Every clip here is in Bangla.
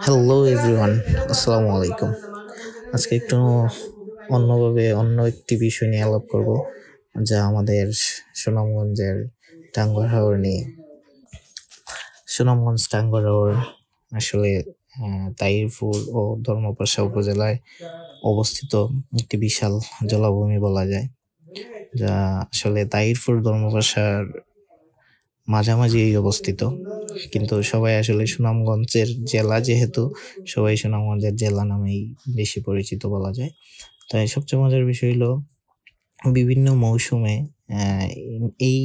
হ্যালো এভরিওয়ান, আসসালামু আলাইকুম। আজকে একটু অন্যভাবে অন্য একটি বিষয় নিয়ে আলাপ করব, যা আমাদের সুনামগঞ্জের টাঙ্গুয়ার হাওর নিয়ে। সুনামগঞ্জ টাঙ্গুয়ার হাওর আসলে তাহিরপুর ও ধর্মপাশা উপজেলায় অবস্থিত একটি বিশাল জলাভূমি বলা যায়, যা আসলে তাহিরপুর ধর্মপাশার মাঝামাঝি অবস্থিত। কিন্তু সবাই আসলে সুনামগঞ্জের জেলা, যেহেতু সবাই সুনামগঞ্জের জেলা নামেই বেশি পরিচিত বলা যায়। তাই সবচেয়ে মজার বিষয় হলো বিভিন্ন মৌসুমে আহ, এই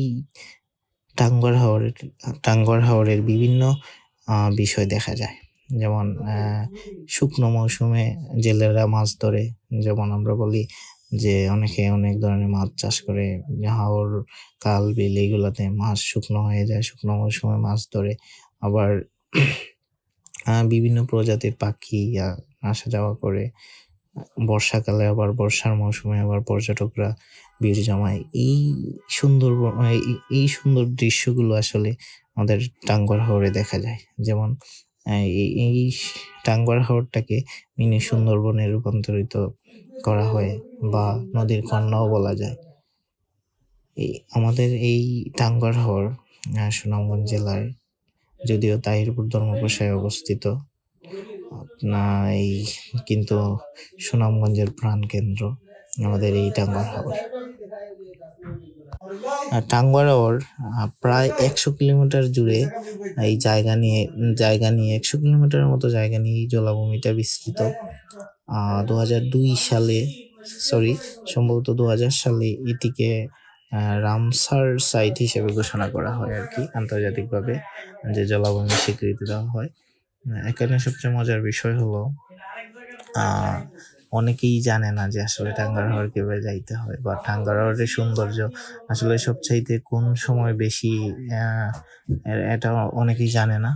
টাঙ্গুয়ার হাওরের বিভিন্ন বিষয় দেখা যায়। যেমন শুকনো মৌসুমে জেলেরা মাছ ধরে, যেমন আমরা বলি যে অনেকে অনেক ধরনের মাছ চাষ করে। হাওর, খাল, বিল এগুলাতে মাছ শুকনো হয়ে যায়, শুকনো মৌসুমে মাছ ধরে। আবার বিভিন্ন প্রজাতির পাখি আসা যাওয়া করে। বর্ষাকালে আবার বর্ষার মৌসুমে আবার পর্যটকরা ভিড় জমায়। এই সুন্দর দৃশ্যগুলো আসলে আমাদের টাঙ্গুয়ার হাওরে দেখা যায়। যেমন এই টাঙ্গুয়ার হাওরটাকে মিনি সুন্দরবনে রূপান্তরিত করা হয়, বা নদীর কন্যাও বলা যায়। আমাদের এই টাঙ্গুয়ার হাওর সুনামগঞ্জ জেলার, যদিও তাহিরপুর ধর্মপাশায় অবস্থিত, এই কিন্তু সুনামগঞ্জের প্রাণ কেন্দ্র আমাদের এই টাঙ্গুয়ার হাওর। টাঙ্গুয়ার হাওর প্রায় 100 কিলোমিটার জুড়ে এই জায়গা নিয়ে 100 কিলোমিটারের মতো জায়গা নিয়ে এই জলাভূমিটা বিস্তৃত। 2002 সালে, সম্ভবত 2000 সালে এটিকে রামসার সাইট হিসেবে ঘোষণা করা হয় আর কি, আন্তর্জাতিকভাবে যে জলাভূমি স্বীকৃতি দেওয়া হয়। এখানে সবচেয়ে মজার বিষয় হলো অনেকেই জানে না যে আসলে টাঙ্গুয়ার হাওর কিভাবে যাইতে হয়, বা টাঙ্গুয়ার হাওরের সৌন্দর্য আসলে সবচাইতে কোন সময় বেশি, এটা অনেকেই জানে না।